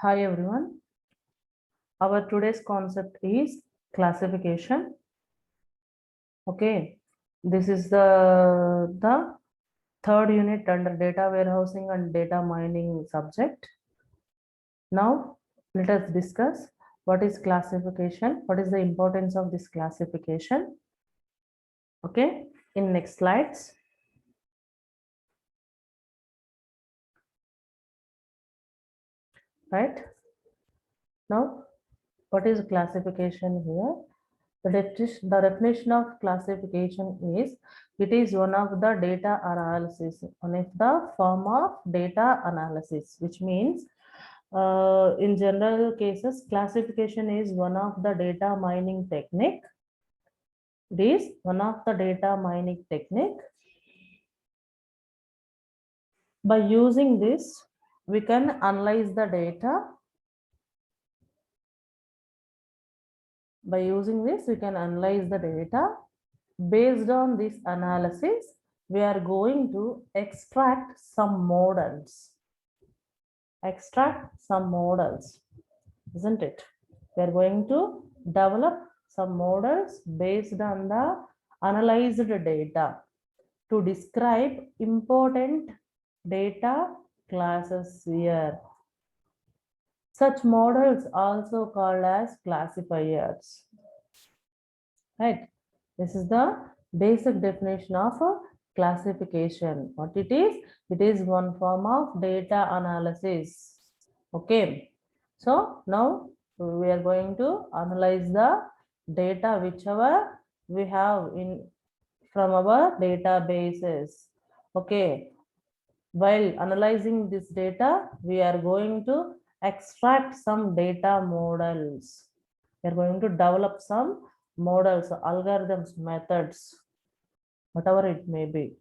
Hi everyone. Our today's concept is classification. Okay, this is the third unit under data warehousing and data mining subject. Now let us discuss what is classification, what is the importance of this classification. Okay, in next slides. Right now, what is classification here? The definition of classification is it is one of the data analysis, one of the form of data analysis, which means in general cases, classification is one of the data mining technique. It is one of the data mining technique. By using this, we can analyze the data. By using this, we can analyze the data. Based on this analysis, we are going to extract some models. Extract some models, isn't it? We are going to develop some models based on the analyzed data to describe important data classes here. Such models also called as classifiers. Right? This is the basic definition of a classification. What it is? It is one form of data analysis. Okay. So now we are going to analyze the data whichever we have in from our databases. Okay. While analyzing this data, we are going to extract some data models. We are going to develop some models, algorithms, methods, whatever it may be,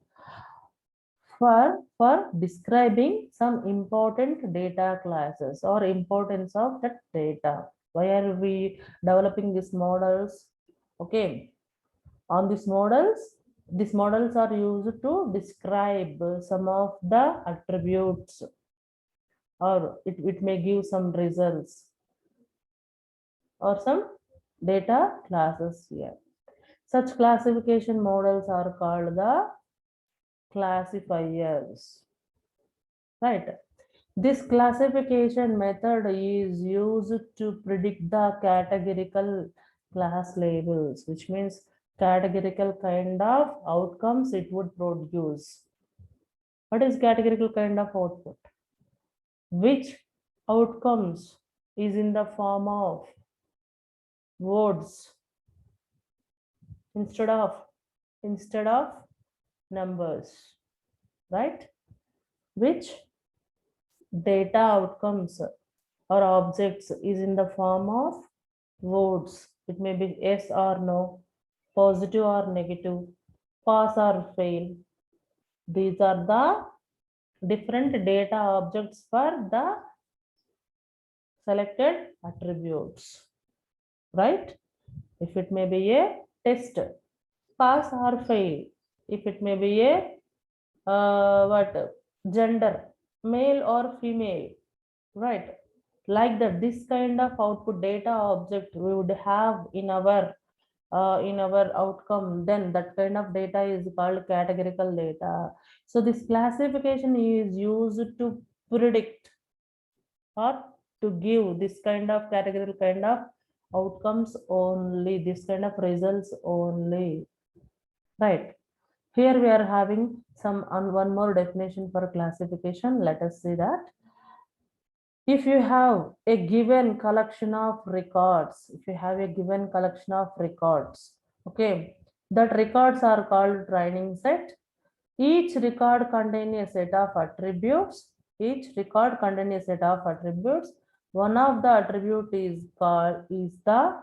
for describing some important data classes or importance of that data. Why are we developing these models? Okay, on these models are used to describe some of the attributes, or it may give some results or some data classes here. Such classification models are called the classifiers, right? This classification method is used to predict the categorical class labels, which means categorical kind of outcomes it would produce. What is categorical kind of output? Which outcomes is in the form of words instead of numbers, right? Which data outcomes or objects is in the form of words. It may be yes or no, positive or negative, pass or fail. These are the different data objects for the selected attributes, right? If it may be a test, pass or fail. If it may be a gender, male or female, right? Like that, this kind of output data object we would have in our outcome, then that kind of data is called categorical data. So this classification is used to predict or to give this kind of categorical kind of outcomes only, this kind of results only, right? Here we are having one more definition for classification. Let us see that. If you have a given collection of records, okay, that records are called training set. Each record contains a set of attributes. One of the attribute is the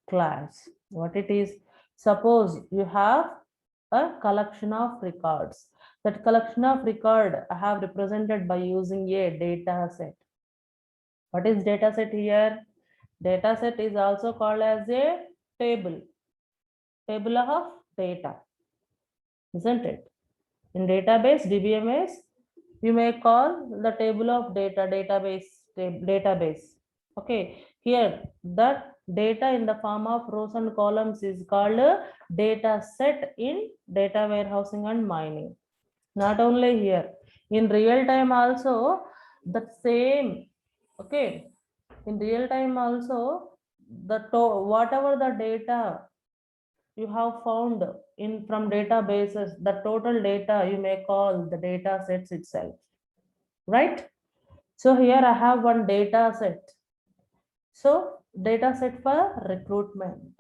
class. What it is? Suppose you have a collection of records. That collection of record I have represented by using a data set. What is data set here? Data set is also called as a table of data, isn't it? In database, DBMS, you may call the table of data, database. Okay, here that data in the form of rows and columns is called a data set in data warehousing and mining. Not only here, in real time also the same. Okay, in real time also whatever the data you have found in from databases, the total data you may call the data sets itself, right? So here I have one data set. So data set for recruitment.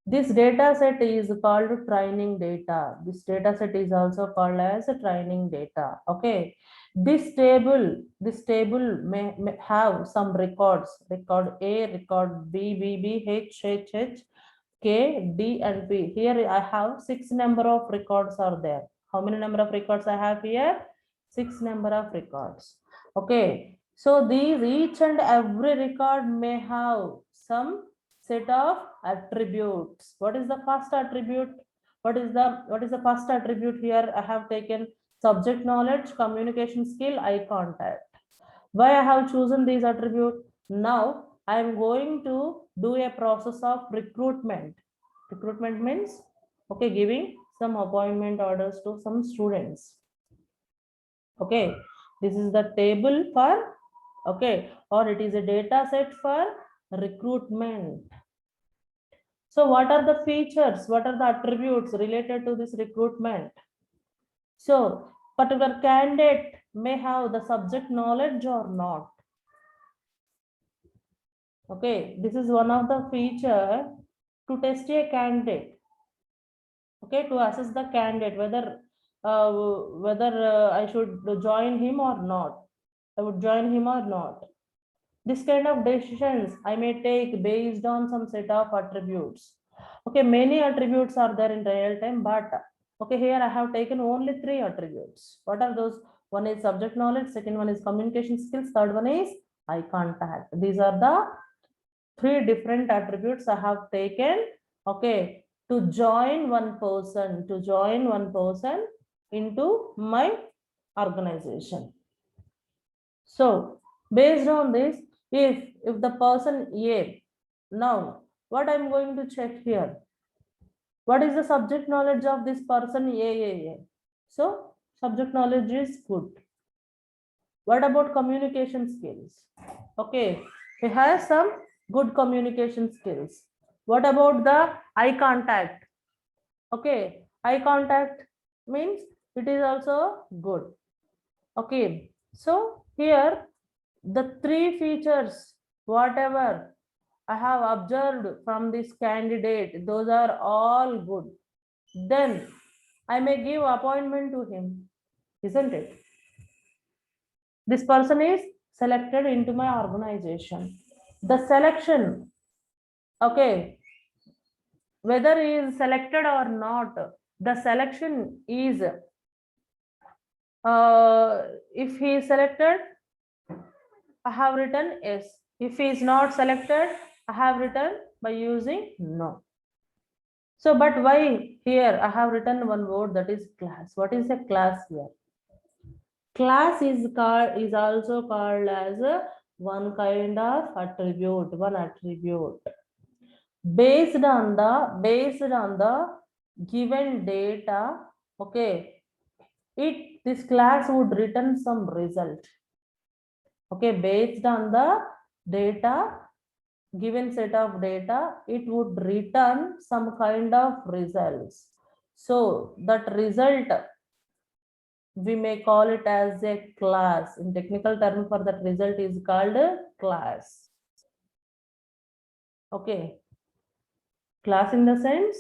This data set is called training data. This data set is also called as a training data. Okay. This table may have some records. Record A, record B, B, B, H, H, H, K, D, and P. Here I have 6 number of records are there. How many number of records I have here? 6 number of records. Okay. So these each and every record may have some set of attributes. What is the first attribute? What is the first attribute here? I have taken subject knowledge, communication skill, eye contact. Why I have chosen these attributes? Now I am going to do a process of recruitment. Recruitment means, okay, giving some appointment orders to some students. Okay, this is the table for, okay, or it is a data set for recruitment. So what are the features? What are the attributes related to this recruitment? So particular candidate may have the subject knowledge or not. Okay, this is one of the feature to test a candidate. Okay, to assess the candidate whether I should join him or not. I would join him or not. This kind of decisions I may take based on some set of attributes. Okay, many attributes are there in real time, but okay, here I have taken only 3 attributes. What are those? One is subject knowledge, second one is communication skills, third one is eye contact. These are the 3 different attributes I have taken, okay, to join one person into my organization. So based on this, if the person A, now what I'm going to check here, what is the subject knowledge of this person A? So subject knowledge is good. What about communication skills? Okay, he has some good communication skills. What about the eye contact? Okay, eye contact means it is also good. Okay, so here the 3 features, whatever I have observed from this candidate, those are all good. Then I may give appointment to him, isn't it? This person is selected into my organization. The selection, okay, whether he is selected or not, the selection is if he is selected, I have written yes. If he is not selected, I have written by using no. So, but why here I have written one word, that is class. What is a class here? Class is also called as one kind of attribute, one attribute based on the given data. Okay, this class would return some result. Okay, based on the data, given set of data, it would return some kind of results. So that result, we may call it as a class. In technical term for that result is called a class. Okay, class in the sense,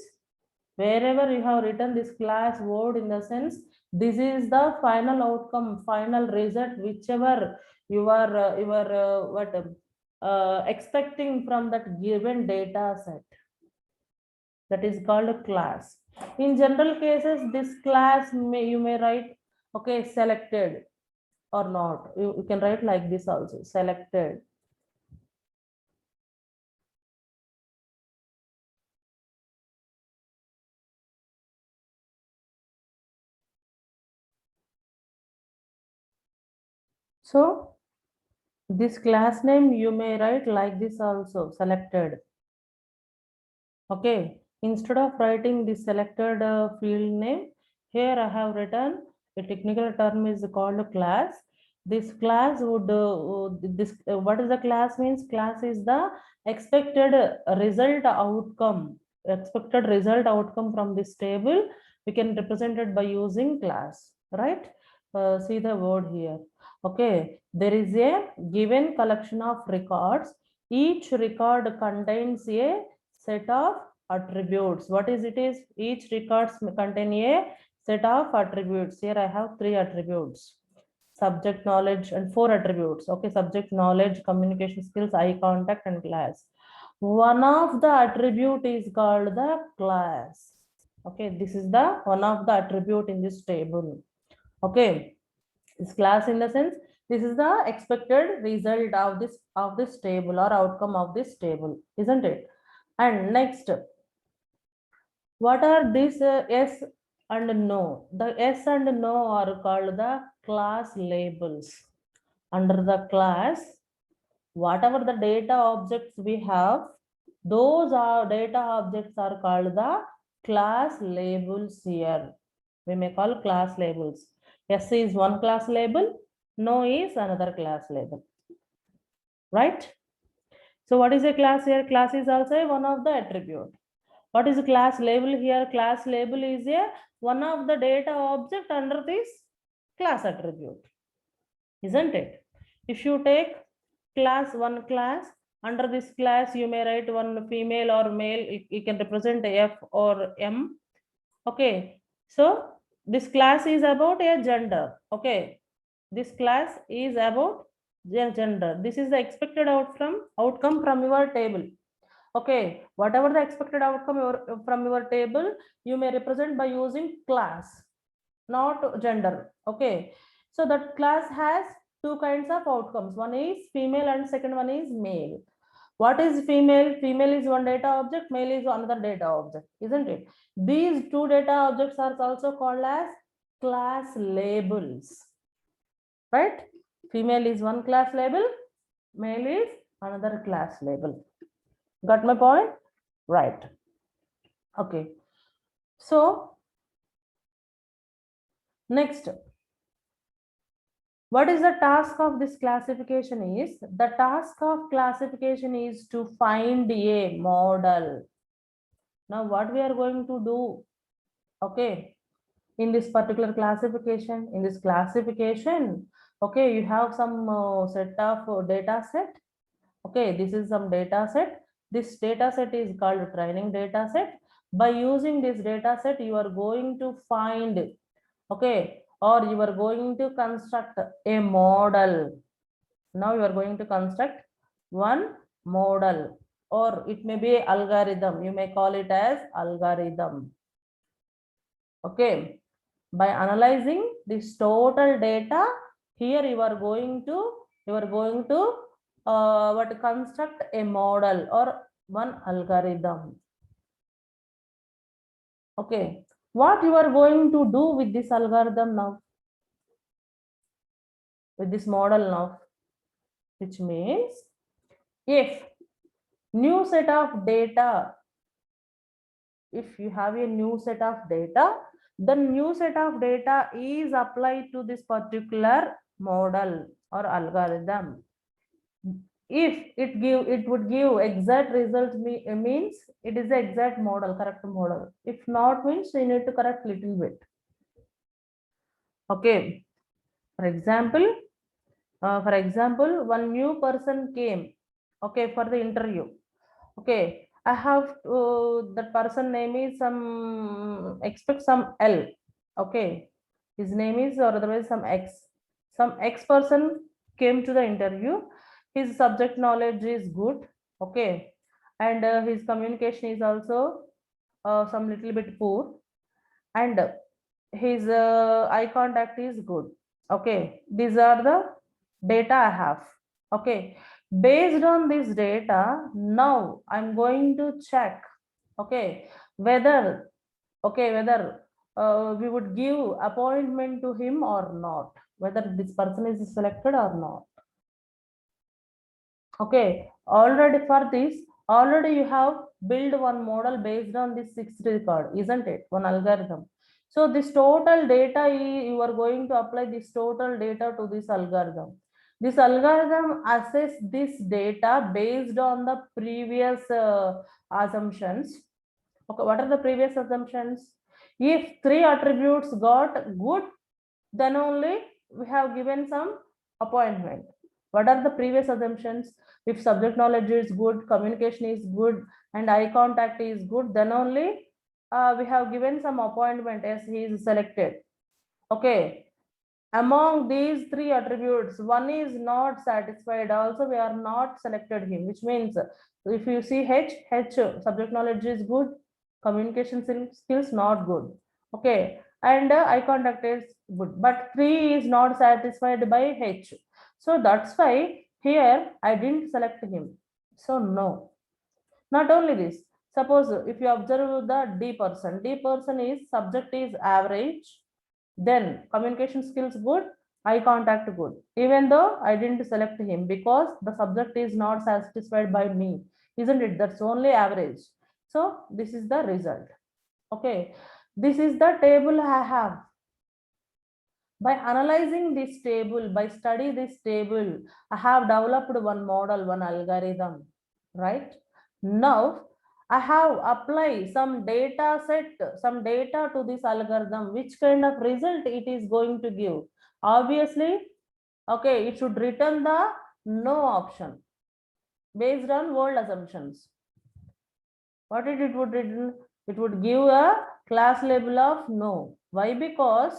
wherever you have written this class word, in the sense this is the final outcome, final result, whichever you are expecting from that given data set, that is called a class. In general cases, this class you may write, okay, selected or not. You can write like this also, selected. So this class name you may write like this also, selected. Okay, instead of writing the selected field name, here I have written a technical term is called class. This class would what is the class means? Class is the expected result outcome. Expected result outcome from this table we can represent it by using class, right? See the word here. Okay, there is a given collection of records. Each record contains a set of attributes. What is it is? Each records contain a set of attributes. Here I have 3 attributes: subject knowledge, and 4 attributes. Okay, subject knowledge, communication skills, eye contact, and class. One of the attribute is called the class. Okay, this is the one of the attribute in this table. Okay, this class, in the sense, this is the expected result of this table or outcome of this table, isn't it? And next, what are these yes and no? The yes and no are called the class labels. Under the class, whatever the data objects we have, those are data objects are called the class labels here. We may call class labels. Yes is one class label, no is another class label, right? So what is a class here? Class is also one of the attribute. What is a class label here? Class label is a one of the data object under this class attribute, isn't it? If you take one class, under this class you may write one female or male. You can represent F or M. Okay, so this class is about a gender. Okay, this class is about gender. This is the expected outcome from your table. Okay, whatever the expected outcome from your table, you may represent by using class, not gender. Okay, so that class has 2 kinds of outcomes. One is female and second one is male. What is female? Female is one data object, male is another data object, isn't it? These 2 data objects are also called as class labels, right? Female is one class label, male is another class label. Got my point? Right. Okay. So next, what is the task of this classification is? The task of classification is to find a model. Now what we are going to do, okay, in this particular classification, okay, you have some set of data set. Okay, this is some data set. This data set is called training data set. By using this data set, you are going to find, okay, or you are going to construct a model. Now you are going to construct one model, or it may be algorithm. You may call it as algorithm. Okay, by analyzing this total data, here you are going to what, construct a model or one algorithm. Okay, what you are going to do with this algorithm now, with this model now, which means if new set of data, if you have a new set of data, the new set of data is applied to this particular model or algorithm. If it would give exact result, means it is the exact model, correct model. If not, means you need to correct little bit. Okay, for example, one new person came, okay, for the interview. Okay, I have that person name is some, expect some L. Okay, his name is, or otherwise some X person came to the interview. His subject knowledge is good. Okay, and his communication is also some little bit poor, and his eye contact is good. Okay, these are the data I have. Okay, based on this data, now I'm going to check, okay, whether we would give appointment to him or not. whether this person is selected or not. Okay, already for this, already you have built one model based on this sixth record, isn't it? One algorithm. So this total data, you are going to apply this total data to this algorithm. This algorithm assess this data based on the previous assumptions. Okay, what are the previous assumptions? If three attributes got good, then only we have given some appointment. What are the previous assumptions? If subject knowledge is good, communication is good, and eye contact is good, then only we have given some appointment as he is selected. Okay. Among these three attributes, one is not satisfied. Also, we are not selected him, which means if you see H, subject knowledge is good, communication skills not good. Okay, and eye contact is good, but 3 is not satisfied by H. So that's why here I didn't select him. So no. Not only this, suppose if you observe the D person is subject is average, then communication skills good, eye contact good. Even though I didn't select him because the subject is not satisfied by me, isn't it? That's only average. So this is the result. Okay, this is the table I have. By analyzing this table, by study this table, I have developed one model, one algorithm, right? Now I have applied some data set, some data to this algorithm. Which kind of result it is going to give? Obviously, okay, it should return the no option based on old assumptions. What it would return? It would give a class label of no. Why? Because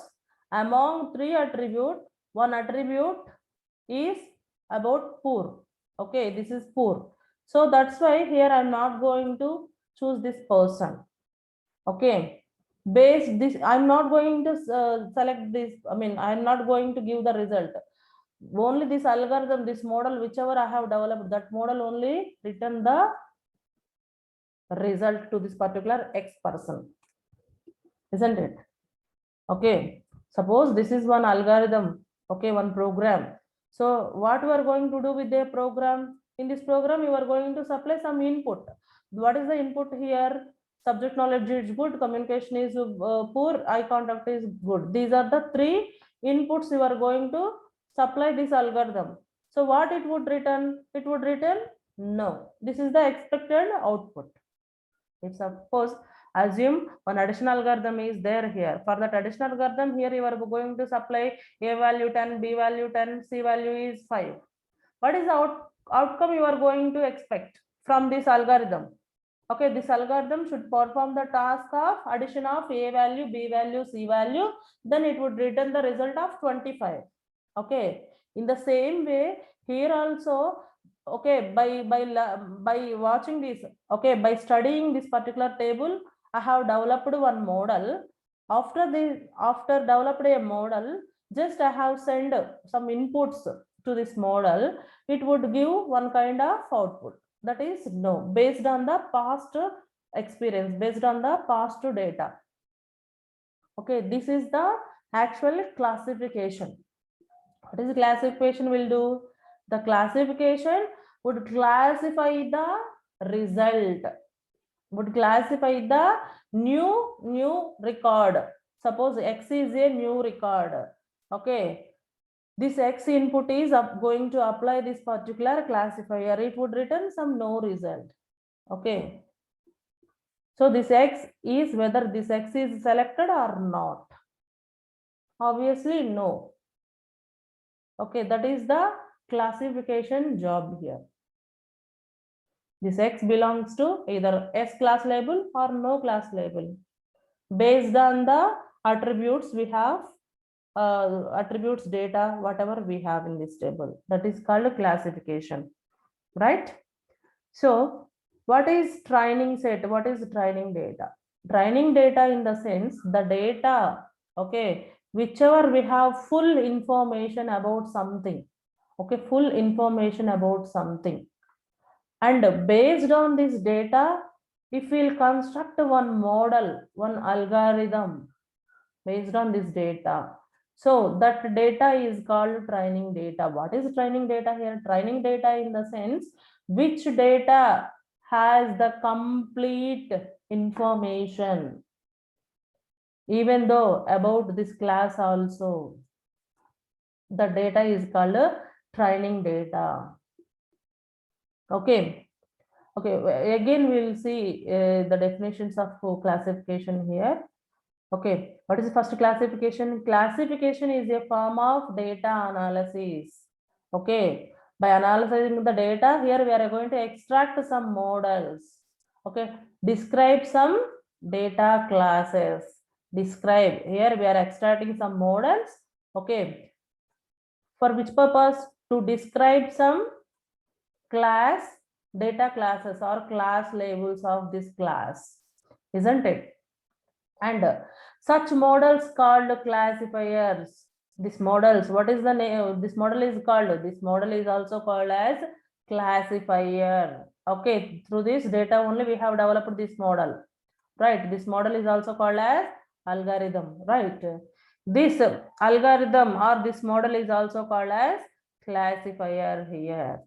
among three attribute, one attribute is about poor. Okay, this is poor. So that's why here I'm not going to choose this person. Okay, based this, I'm not going to select this. I mean, I'm not going to give the result. Only this algorithm, this model, whichever I have developed, that model only return the result to this particular X person, isn't it? Okay, suppose this is one algorithm, okay, one program. So what we are going to do with the program? In this program, you are going to supply some input. What is the input here? Subject knowledge is good, communication is poor, eye contact is good. These are the three inputs you are going to supply this algorithm. So what it would return? It would return no. This is the expected output. If suppose assume one additional algorithm is there here. For that additional algorithm, here you are going to supply A value 10, B value 10, C value is 5. What is the outcome you are going to expect from this algorithm? Okay, this algorithm should perform the task of addition of A value, B value, C value. Then it would return the result of 25. Okay, in the same way, here also, okay, by watching this, okay, by studying this particular table, I have developed one model. After developed a model, just I have sent some inputs to this model. It would give one kind of output, that is no, based on the past experience, based on the past data. Okay, this is the actual classification. What is classification will do? The classification would classify the result, would classify the new record. Suppose X is a new record. Okay, this X input is going to apply this particular classifier. It would return some no result. Okay, so this X is whether this X is selected or not. Obviously no. Okay, that is the classification job here. This X belongs to either S class label or no class label based on the attributes we have, attributes data, whatever we have in this table. That is called classification, right? So what is training set? What is training data? Training data in the sense the data, okay, whichever we have full information about something, okay, full information about something. And based on this data, if we'll construct one model, one algorithm based on this data. So that data is called training data. What is training data here? Training data in the sense which data has the complete information, even though about this class also. The data is called training data. Okay. Okay, again we'll see the definitions of classification here. Okay, what is the first classification? Classification is a form of data analysis. Okay, by analyzing the data, here we are going to extract some models. Okay, describe some data classes. Describe, here we are extracting some models. Okay, for which purpose? To describe some class, data classes or class labels of this class, isn't it? And such models called classifiers. This models, what is the name? This model is called, this model is also called as classifier. Okay, through this data only we have developed this model, right? This model is also called as algorithm, right? This algorithm or this model is also called as classifier here.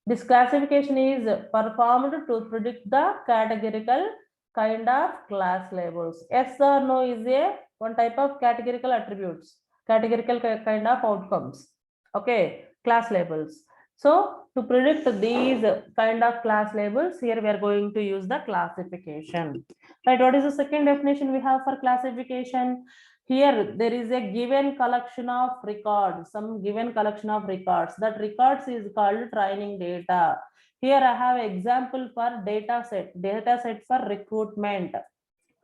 This classification is performed to predict the categorical kind of class labels. Yes or no is a one type of categorical attributes, categorical kind of outcomes. Okay, class labels. So to predict these kind of class labels, here we are going to use the classification. Right, what is the second definition we have for classification? Here there is a given collection of records, some given collection of records. That records is called training data. Here I have example for data set for recruitment,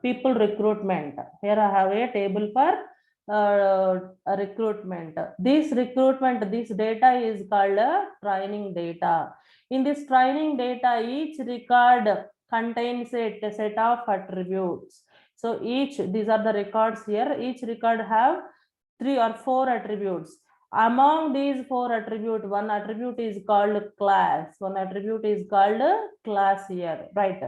people recruitment. Here I have a table for recruitment. This data is called training data. In this training data, each record contains a set of attributes. So these are the records here. Each record have 3 or 4 attributes. Among these 4 attributes, one attribute is called class. One attribute is called class here, right?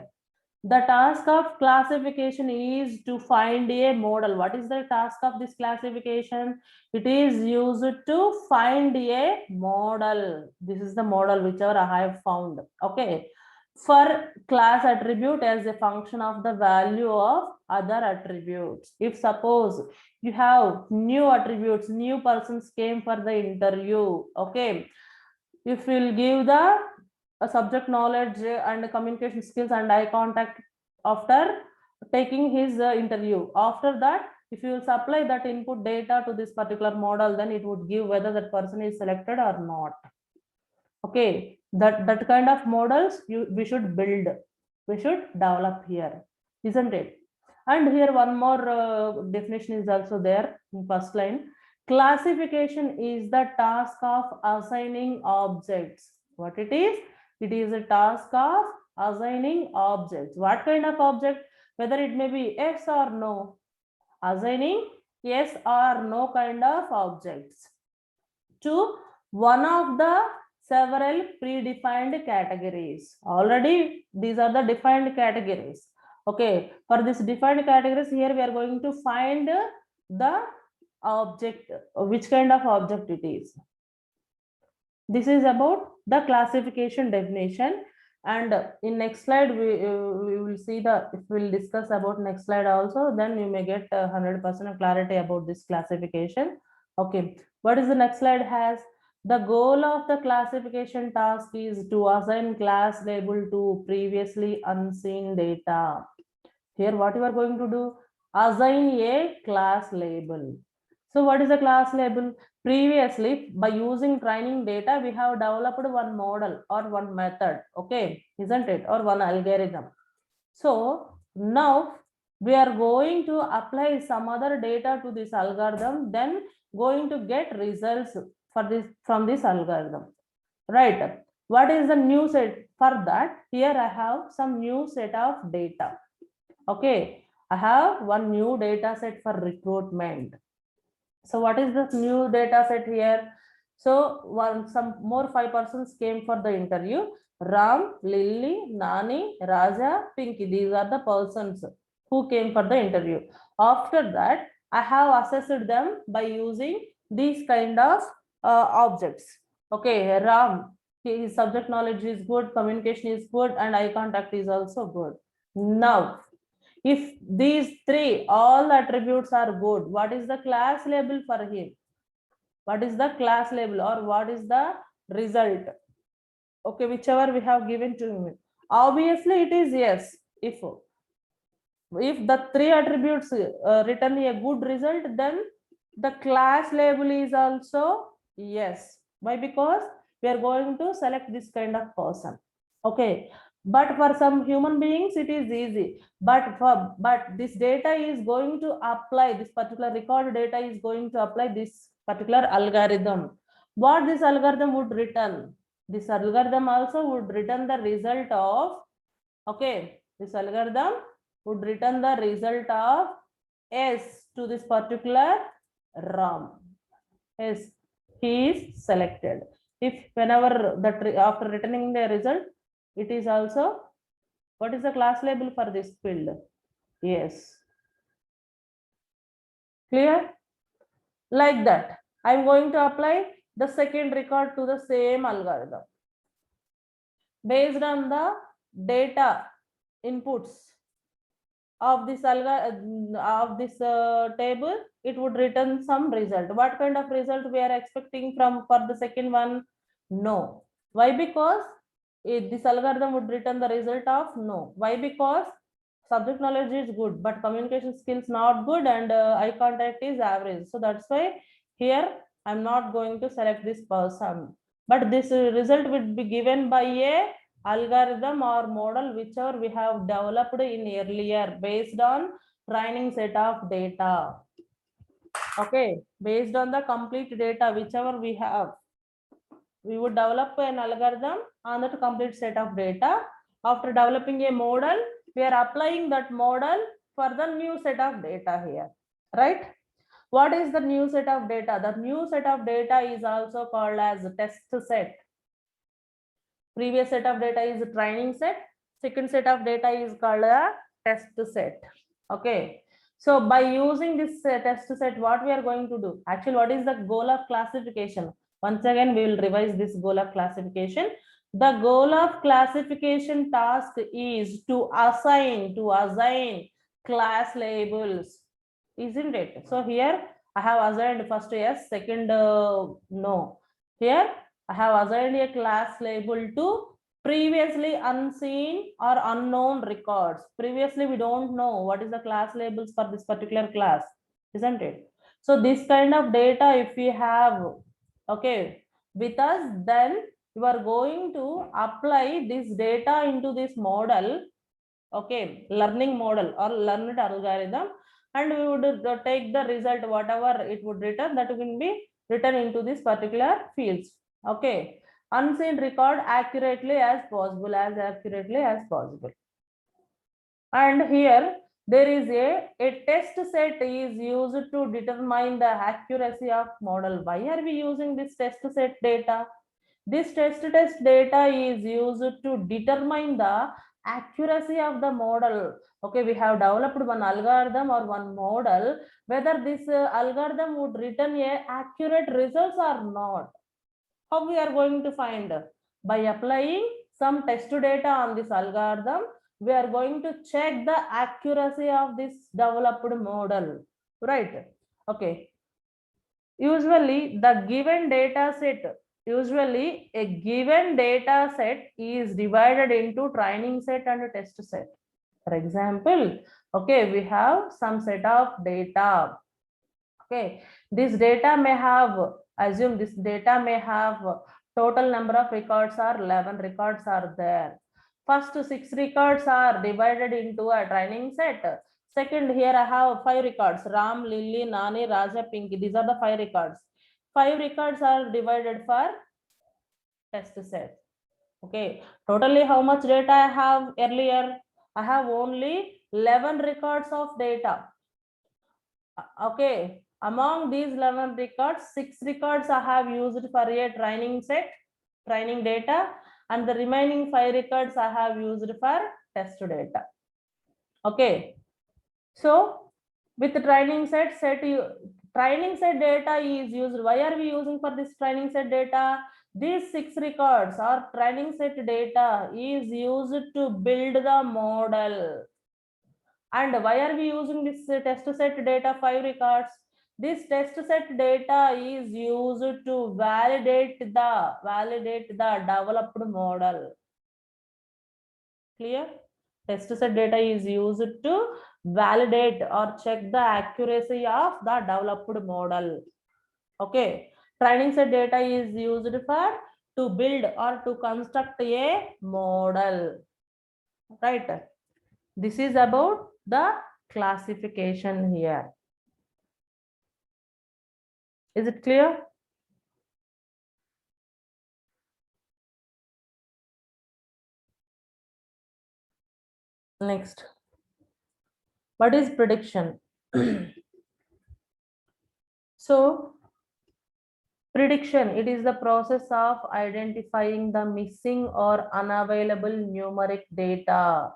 The task of classification is to find a model. What is the task of this classification? It is used to find a model. This is the model whichever I have found. Okay. For class attribute as a function of the value of other attributes. If suppose you have new attributes, new persons came for the interview. Okay. If we'll give the subject knowledge and communication skills and eye contact after taking his interview. After that, if you supply that input data to this particular model, then it would give whether that person is selected or not. Okay, that kind of models we should build, we should develop here, isn't it? And here one more definition is also there in first line. Classification is the task of assigning objects. What it is? It is a task of assigning objects. What kind of object? Whether it may be yes or no. Assigning yes or no kind of objects to one of the several predefined categories. Already these are the defined categories. Okay, for this defined categories, here we are going to find the object, which kind of object it is. This is about the classification definition. And in next slide we will see if we'll discuss about next slide also, then you may get 100% clarity about this classification. Okay, what is the next slide has? The goal of the classification task is to assign class label to previously unseen data. Here what you are going to do? Assign a class label. So what is a class label? Previously, by using training data, we have developed one model or one method, okay, isn't it? Or one algorithm. So now we are going to apply some other data to this algorithm, then going to get results for this from this algorithm, right? What is the new set? For that, here I have some new set of data. Okay, I have one new data set for recruitment. So what is this new data set here? So some more 5 persons came for the interview. Ram, Lily, Nani, Raja, Pinky. These are the persons who came for the interview. After that, I have assessed them by using these kind of objects. Okay, Ram, his subject knowledge is good, communication is good, and eye contact is also good. Now, if these three, all attributes are good, what is the class label for him? What is the class label, or what is the result? Okay, whichever we have given to him. Obviously, it is yes. If the three attributes return a good result, then the class label is also yes. Why? Because we are going to select this kind of person. Okay, but for some human beings it is easy, but this data is going to apply, this particular record data is going to apply this particular algorithm. What this algorithm would return? This algorithm also would return the result of, okay, this algorithm would return the result of S to this particular Ram. Yes, he is selected. If whenever the after returning the result, it is also, what is the class label for this field? Yes. Clear? Like that, I'm going to apply the second record to the same algorithm. Based on the data inputs of this table, it would return some result. What kind of result we are expecting from for the second one? No. Why? Because this algorithm would return the result of no. Why? Because subject knowledge is good, but communication skills not good, and eye contact is average. So that's why here I'm not going to select this person. But this result would be given by a algorithm or model whichever we have developed in earlier based on training set of data. Okay, based on the complete data whichever we have, we would develop an algorithm on that complete set of data. After developing a model, we are applying that model for the new set of data here, right? What is the new set of data? The new set of data is also called as test set. Previous set of data is a training set. Second set of data is called a test set. Okay. So by using this test set, what we are going to do? Actually, what is the goal of classification? Once again, we will revise this goal of classification. The goal of classification task is to assign class labels, isn't it? So here I have assigned first yes, second no. Here I have assigned a class label to previously unseen or unknown records. Previously, we don't know what is the class labels for this particular class, isn't it? So this kind of data, if we have, okay, with us, then you are going to apply this data into this model, okay, learning model or learned algorithm, and we would take the result, whatever it would return, that will be written into this particular fields. Okay, unseen record accurately as possible, and here there is a test set is used to determine the accuracy of model. Why are we using this test set data? This test data is used to determine the accuracy of the model. Okay, we have developed one algorithm or one model, whether this algorithm would return a accurate results or not. How we are going to find? By applying some test data on this algorithm, we are going to check the accuracy of this developed model, right? Okay. Usually a given data set is divided into training set and test set. For example, okay, we have some set of data. Okay, this data may have, assume this data may have total number of records are 11 records are there. First 6 records are divided into a training set. Second, here I have 5 records: Ram, Lily, Nani, Raja, Pinky. These are the 5 records. 5 records are divided for test set. Okay, totally how much data I have earlier? I have only 11 records of data. Okay, among these 11 records, 6 records I have used for a training set, training data, and the remaining 5 records I have used for test data. Okay, so With training training set data is used. Why are we using for this training set data? These 6 records or training set data is used to build the model. And why are we using this test set data 5 records? This test set data is used to validate the developed model. Clear? Test set data is used to validate or check the accuracy of the developed model. Okay. Training set data is used for to build or to construct a model. Right. This is about the classification here. Is it clear? Next. What is prediction? So, prediction, it is the process of identifying the missing or unavailable numeric data.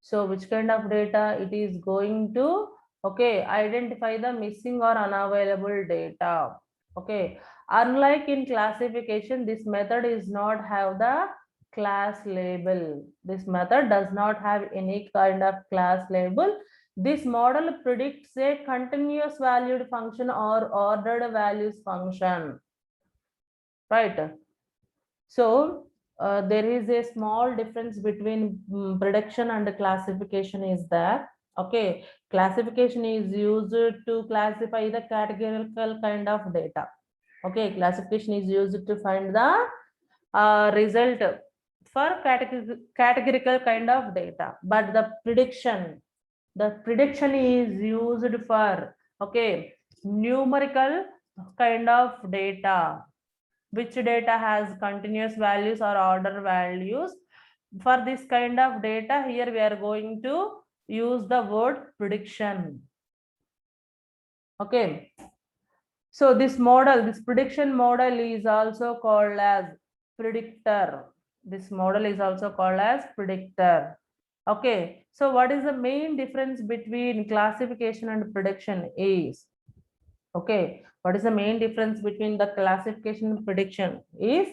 So, which kind of data it is going to, okay, identify the missing or unavailable data. Okay, unlike in classification, this method is not have the class label. This method does not have any kind of class label. This model predicts a continuous valued function or ordered values function. Right. So there is a small difference between prediction and classification is there. Okay, classification is used to classify the categorical kind of data. Okay, classification is used to find the result for categorical kind of data, but the prediction is used for, okay, numerical kind of data, which data has continuous values or order values. For this kind of data, here we are going to use the word prediction. Okay. So this model, this prediction model is also called as predictor. This model is also called as predictor. Okay. So what is the main difference between classification and prediction is, okay, what is the main difference between the classification and prediction is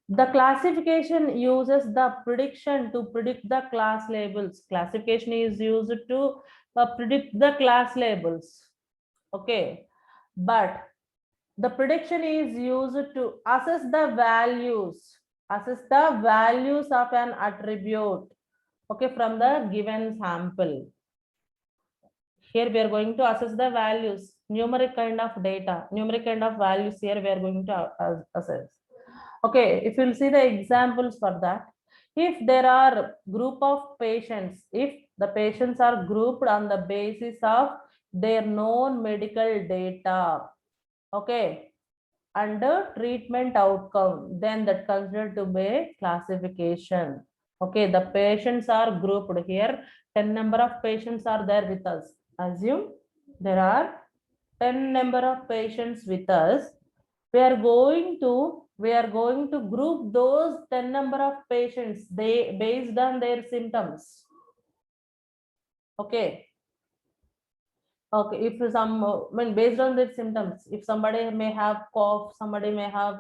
the classification uses the prediction to predict the class labels. Classification is used to predict the class labels. Okay, but the prediction is used to assess the values of an attribute, okay, from the given sample. Here we are going to assess the values, numeric kind of data, numeric kind of values here we are going to assess. Okay, if you'll see the examples for that, if there are group of patients, if the patients are grouped on the basis of their known medical data, okay, under treatment outcome, then that considered to be classification. Okay, the patients are grouped here. 10 number of patients are there with us. Assume there are 10 number of patients with us. We are going to group those 10 number of patients based on their symptoms. Okay. Okay, if some, based on their symptoms, if somebody may have cough, somebody may have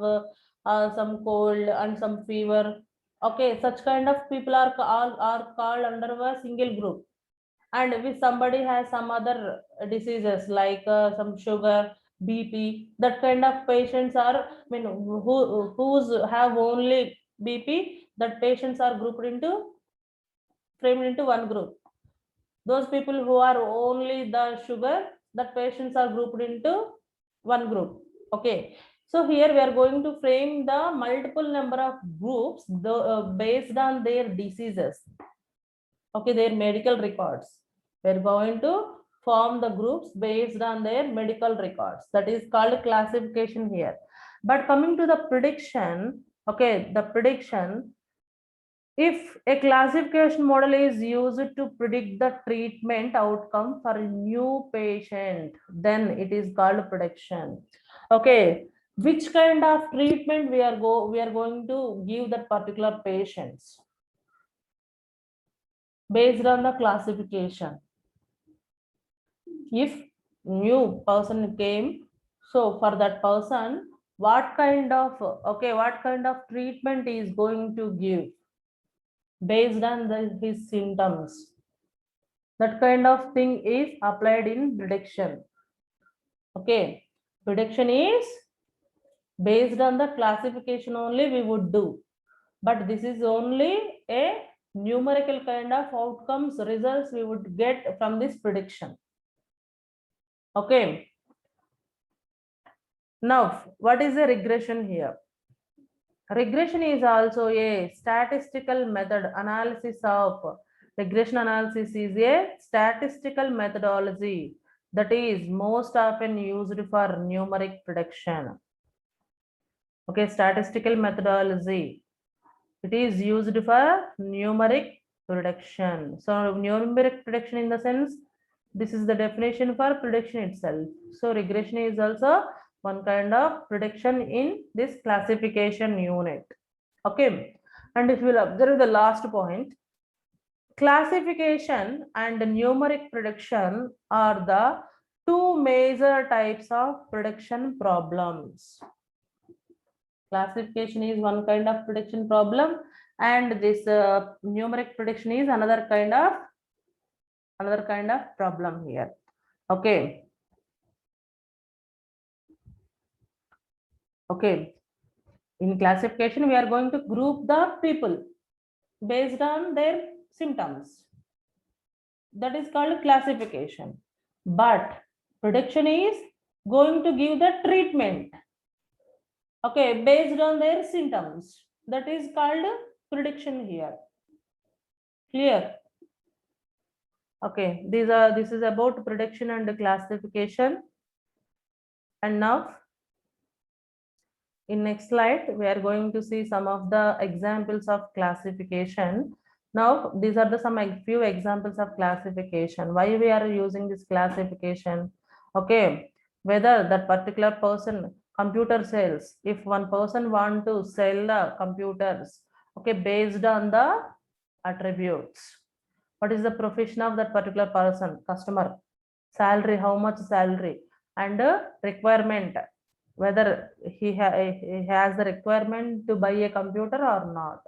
some cold and some fever, okay, such kind of people are called under a single group. And if somebody has some other diseases like some sugar, BP, that kind of patients are, who's have only BP, that patients are framed into one group. Those people who are only the sugar, that patients are grouped into one group. Okay. So here we are going to frame the multiple number of groups based on their diseases. Okay, their medical records. We're going to form the groups based on their medical records. That is called classification here. But coming to the prediction, okay, the prediction, if a classification model is used to predict the treatment outcome for a new patient, then it is called prediction. Okay, which kind of treatment we are going to give that particular patients based on the classification. if new person came, so for that person, what kind of treatment is going to give based on his symptoms. That kind of thing is applied in prediction. Okay, prediction is based on the classification only we would do, but this is only a numerical kind of outcomes, results we would get from this prediction. Okay, now what is a regression here? Regression is also a statistical method. Analysis of regression analysis is a statistical methodology that is most often used for numeric prediction. Okay, statistical methodology. It is used for numeric prediction. So numeric prediction in the sense, this is the definition for prediction itself. So regression is also one kind of prediction in this classification unit. Okay, and if you will observe the last point, classification and numeric prediction are the two major types of prediction problems. Classification is one kind of prediction problem, and this numeric prediction is another kind of problem here. Okay. Okay. In classification, we are going to group the people based on their symptoms. That is called classification. But prediction is going to give the treatment. Okay, based on their symptoms. That is called prediction here. Clear? Okay, this is about prediction and classification. And now in next slide, we are going to see some of the examples of classification. Now, these are the few examples of classification. Why we are using this classification? Okay, whether that particular person computer sales, if one person want to sell the computers, okay, based on the attributes. What is the profession of that particular person, customer, salary, how much salary, and requirement, whether he has the requirement to buy a computer or not.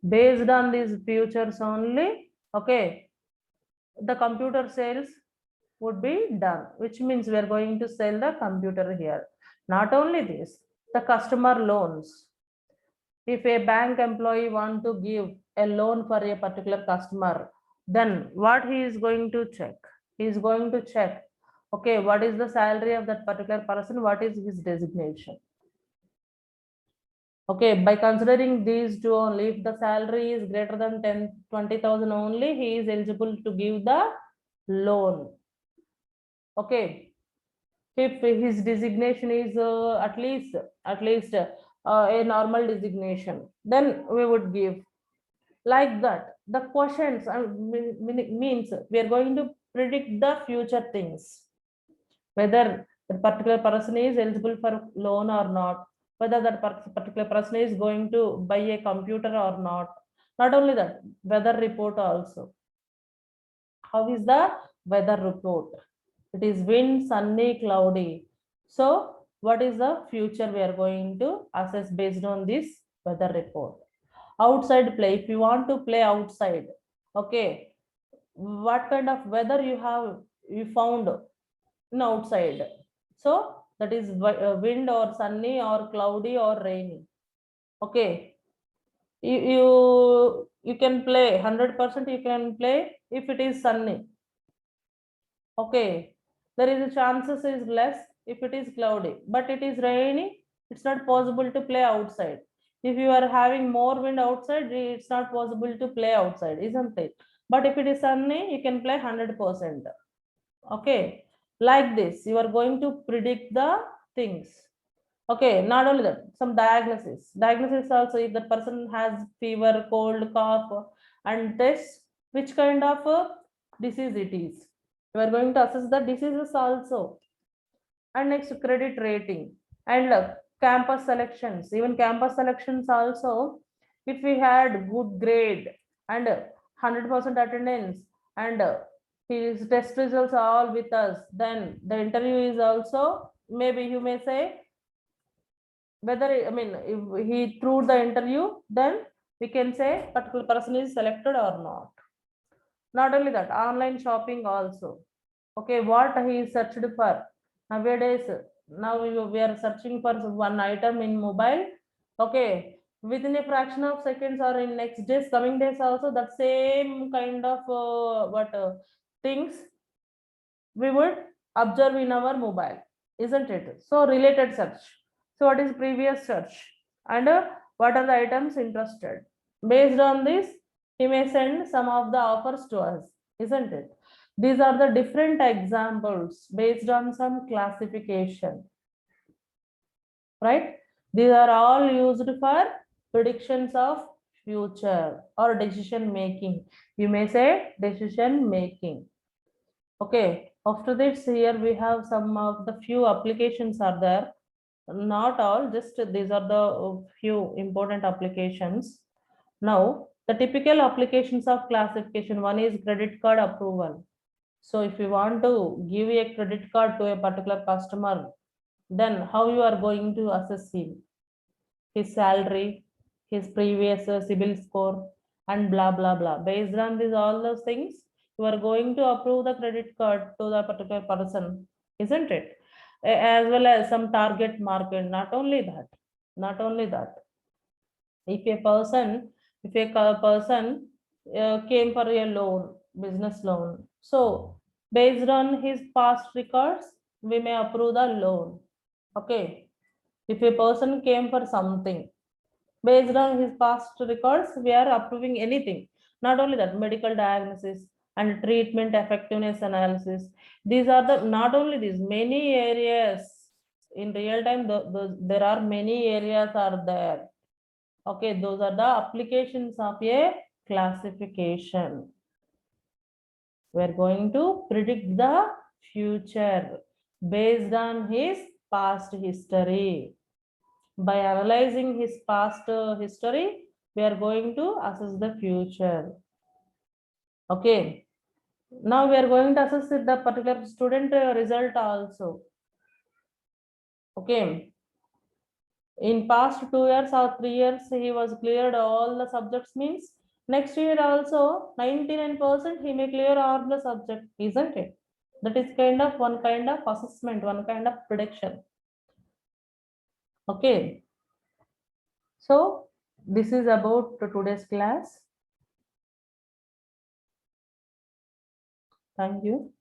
Based on these features only, okay, the computer sales would be done, which means we are going to sell the computer here. Not only this, the customer loans. If a bank employee want to give a loan for a particular customer, then what he is going to check? He is going to check, okay, what is the salary of that particular person? What is his designation? Okay, by considering these two only, if the salary is greater than 20,000 only, he is eligible to give the loan. Okay, if his designation is at least a normal designation, then we would give like that. The questions means we are going to predict the future things, whether the particular person is eligible for loan or not, whether that particular person is going to buy a computer or not. Not only that, weather report also. How is the weather report? It is wind, sunny, cloudy. So what is the future we are going to assess based on this weather report? Outside play, if you want to play outside, okay, what kind of weather you found in outside? So that is wind or sunny or cloudy or rainy. Okay, you can play 100%, you can play if it is sunny. Okay, there is a chances is less if it is cloudy, but it is rainy, it's not possible to play outside. If you are having more wind outside, it's not possible to play outside, isn't it? But if it is sunny, you can play 100%. Okay, like this, you are going to predict the things. Okay, not only that, some diagnosis also, if the person has fever, cold, cough, and test which kind of disease it is. We are going to assess the diseases also. And next, credit rating and campus selections. Even campus selections also, if we had good grade and 100% attendance and his test results are all with us, then the interview is also, maybe you may say, whether, I mean, if he through the interview, then we can say particular person is selected or not. Not only that, online shopping also. Okay, what he is searched for nowadays. Now we are searching for one item in mobile. Okay, within a fraction of seconds or in next days, coming days also, that same kind of things we would observe in our mobile, isn't it? So related search. So what is previous search, and what are the items interested? Based on this, he may send some of the offers to us, isn't it? These are the different examples based on some classification, right? These are all used for predictions of future or decision making. You may say decision making. Okay, after this, here we have some of the few applications are there. Not all, just these are the few important applications. Now, the typical applications of classification, one is credit card approval. So if you want to give a credit card to a particular customer, then how you are going to assess him? His salary, his previous CIBIL score, and blah blah blah. Based on these all those things, you are going to approve the credit card to the particular person, isn't it? As well as some target market. Not only that, if a person, if a person came for a loan, business loan, so based on his past records, we may approve the loan. Okay, if a person came for something, based on his past records, we are approving anything. Not only that, medical diagnosis and treatment effectiveness analysis. These are the, not only these, many areas in real time, there are many areas are there. Okay, those are the applications of a classification. We're going to predict the future based on his past history. By analyzing his past history, we are going to assess the future. Okay. Now we are going to assess the particular student result also. Okay. In past 2 years or 3 years, he was cleared all the subjects, means next year also 99% he may clear all the subject, isn't it? That is kind of one kind of assessment, one kind of prediction. Okay. So this is about today's class. Thank you.